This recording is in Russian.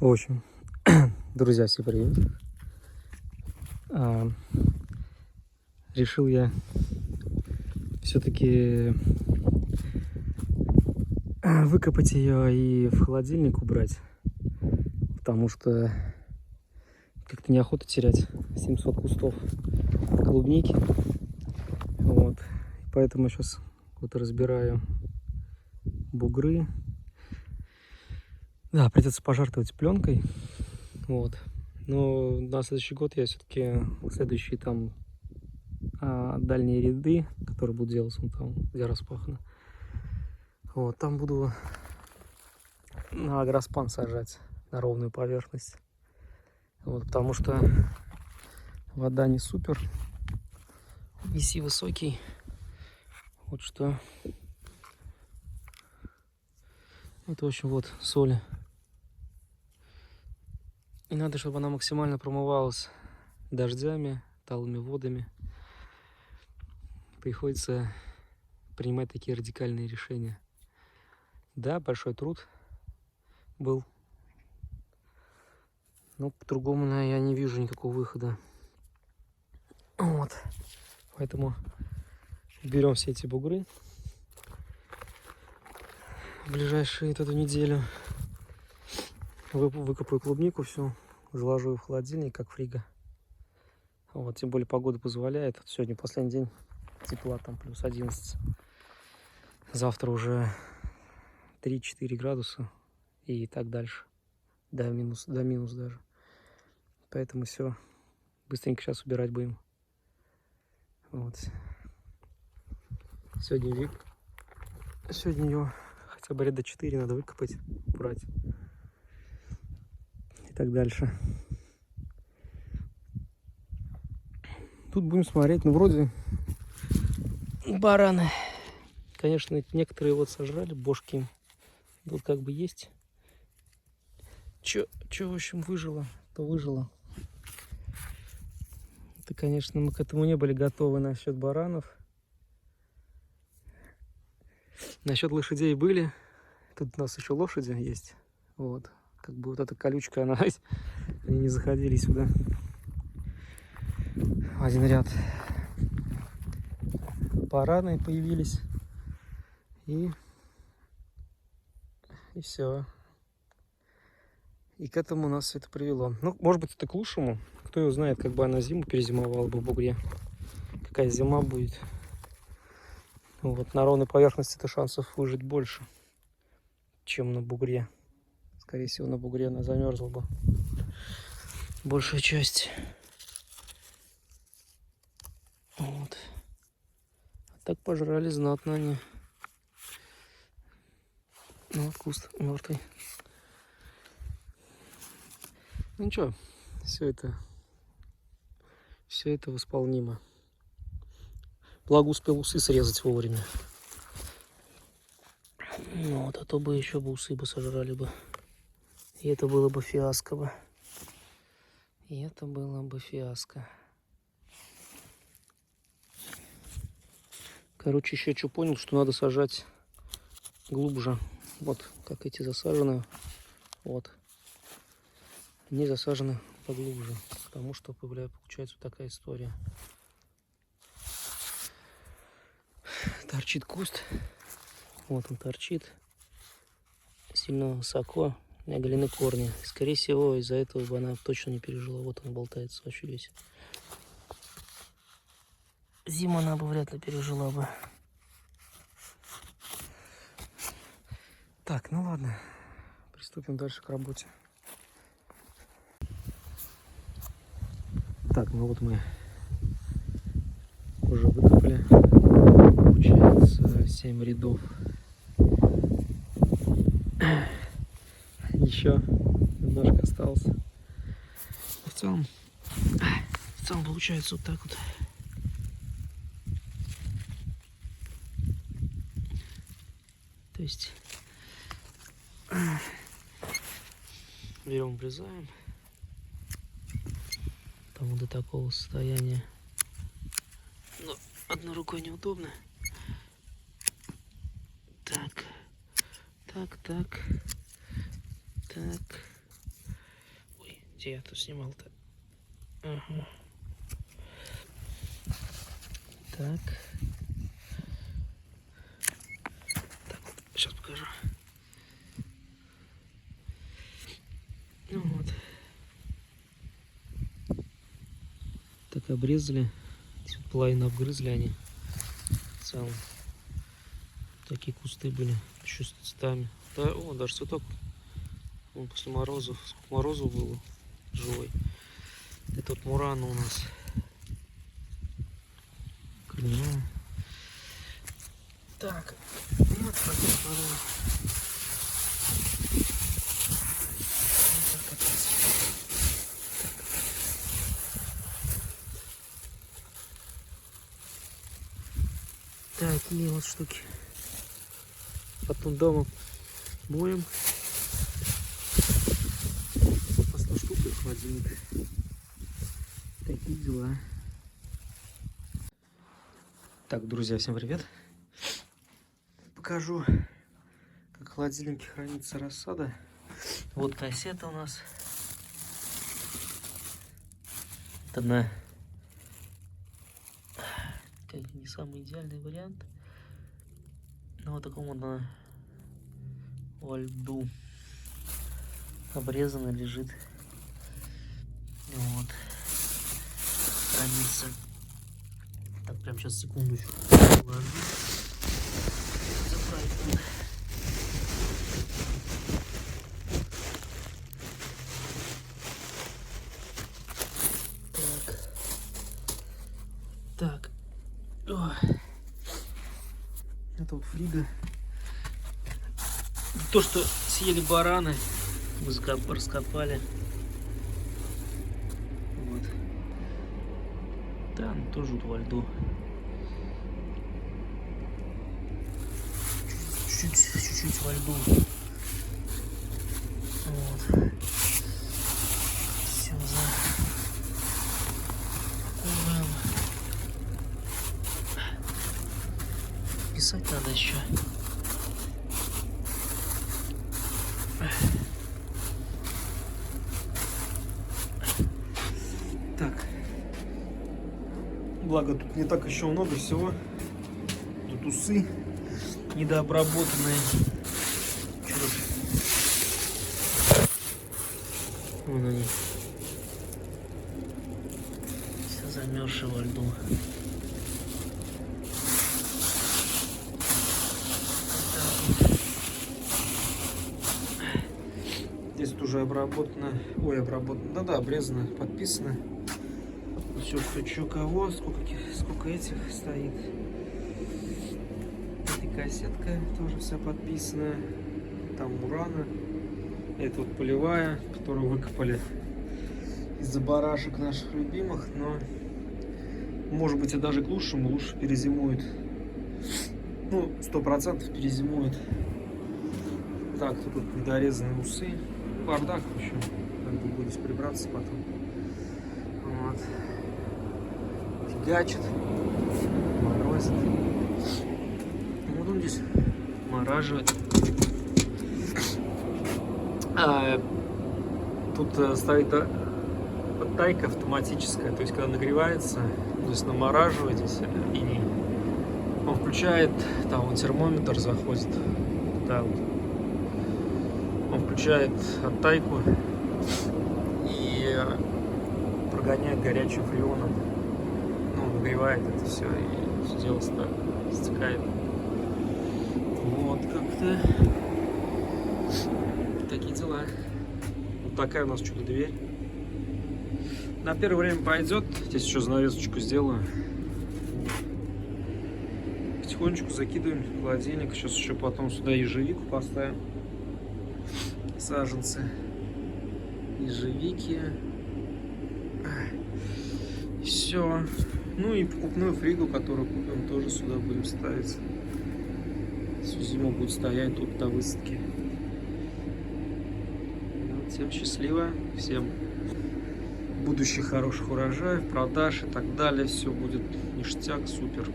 В общем, друзья, всем привет. Решил я все-таки выкопать ее и в холодильник убрать, потому что как-то неохота терять 700 кустов клубники. Вот. Поэтому сейчас вот разбираю бугры. Да, придется пожертвовать пленкой. Вот. Но на следующий год я все-таки следующие там дальние ряды, которые будут делаться вон там, где распахано. Вот, там буду на агроспан сажать на ровную поверхность. Вот, потому что вода не супер, виси высокий. Вот что. Это, в общем, вот соль. И надо, чтобы она максимально промывалась дождями, талыми водами. Приходится принимать такие радикальные решения. Да, большой труд был. Но по-другому я не вижу никакого выхода. Вот. Поэтому берем все эти бугры в ближайшую эту неделю. Выкопаю клубнику всю, заложу ее в холодильник, как фриго. Вот, тем более погода позволяет. Сегодня последний день тепла, там плюс 11. Завтра уже 3-4 градуса и так дальше. До минус даже. Поэтому все, быстренько сейчас убирать будем. Вот. Сегодня ее хотя бы ряда 4 надо выкопать, убрать. И так дальше. Тут будем смотреть, ну вроде бараны. Конечно, некоторые вот сожрали, бошки. Тут как бы есть. Чё, в общем, выжило, то выжило. Это, конечно, мы к этому не были готовы насчет баранов. Насчет лошадей были. Тут у нас еще лошади есть. Вот. Как бы вот эта колючка, они не заходили сюда. Один ряд. Бараны появились. И все. И к этому нас все это привело. Ну, может быть, это к лучшему. Кто его знает, как бы она зиму перезимовала бы в бугре. Какая зима будет. Вот, на ровной поверхности-то шансов выжить больше, чем на бугре. Скорее всего, на бугре она замерзла бы. Большая часть. Вот. А так пожрали знатно они. Ну, вот куст мертвый. Ну ничего, все это восполнимо. Благо успел усы срезать вовремя. Ну вот, а то бы еще бы усы бы сожрали бы. И это было бы фиаско бы. Короче, еще что понял, что надо сажать глубже. Вот, как эти засажены. Вот. Они засажены поглубже. Потому что получается вот такая история. Торчит куст. Вот он торчит. Сильно высоко. Оголены корни. Скорее всего, из-за этого бы она точно не пережила. Вот он болтается вообще весь. Зиму она бы вряд ли пережила бы. Так, ну ладно. Приступим дальше к работе. Так, ну вот мы уже выкопали. Получается 7 рядов. Еще немножко осталось. В целом получается вот так вот. То есть берем, обрезаем. Там до такого состояния. Но одной рукой неудобно. Так. Где я тут снимал-то? Ага. Так. Так, вот, сейчас покажу. Ну вот. Так обрезали. Здесь вот половину обгрызли они. В целом. Такие кусты были. Еще с цветами. Да, о, даже цветок. Он после морозов. Сколько морозов было. Живой. Это вот мурана у нас. Корневая. Так. Вот пойдем порой. Такие вот штуки. Потом дома моем. По 100 штук и холодильник. Такие дела. Так, друзья, всем привет. Покажу, как в холодильнике хранится рассада. Вот кассета у нас. Это на не самый идеальный вариант. Но вот такому на во льду обрезано лежит. Вот. Хранится. Так, прям сейчас секундочку. Ложу. Заправить надо. Так. Ой. Это вот фрига. То, что съели бараны, мы раскопали. Вот. Да, ну тоже вот во льду. Чуть-чуть во льду. Вот. Все закроем. Писать надо еще. Так. Благо тут не так еще много всего. Тут усы недообработанные. Что тут? Вон они. Все замерзшие во льду. Здесь тут уже обработано. Ой, обработано. Да-да, обрезано, подписано. Все, кто что кого, сколько этих стоит. Это кассетка тоже вся подписана. Там мурана. Это вот полевая, которую выкопали из-за барашек наших любимых. Но может быть и даже к лучшему. Лучше перезимует. Ну, 100% перезимует. Так, тут недорезанные усы. Бардак еще. Надо будет прибраться потом. Вот. Фигачит. Морозит. Вот он здесь мораживает. Тут стоит подтайка автоматическая. То есть когда нагревается, то есть намораживает здесь и он включает, там он термометр заходит. Да, вот. Он включает оттайку и прогоняет горячим фреоном. Ну, нагревает это все и все дело стекает. Вот как-то такие дела. Вот такая у нас чудо-дверь. На первое время пойдет. Здесь еще занавесочку сделаю. Потихонечку закидываем в холодильник. Сейчас еще потом сюда ежевику поставим. Саженцы ежевики. Все. Ну и покупную фригу, которую купим, тоже сюда будем ставить. Всю зиму будет стоять тут до высадки. Вот, всем счастливо, всем будущих хороших урожаев, продаж и так далее. Все будет ништяк, супер.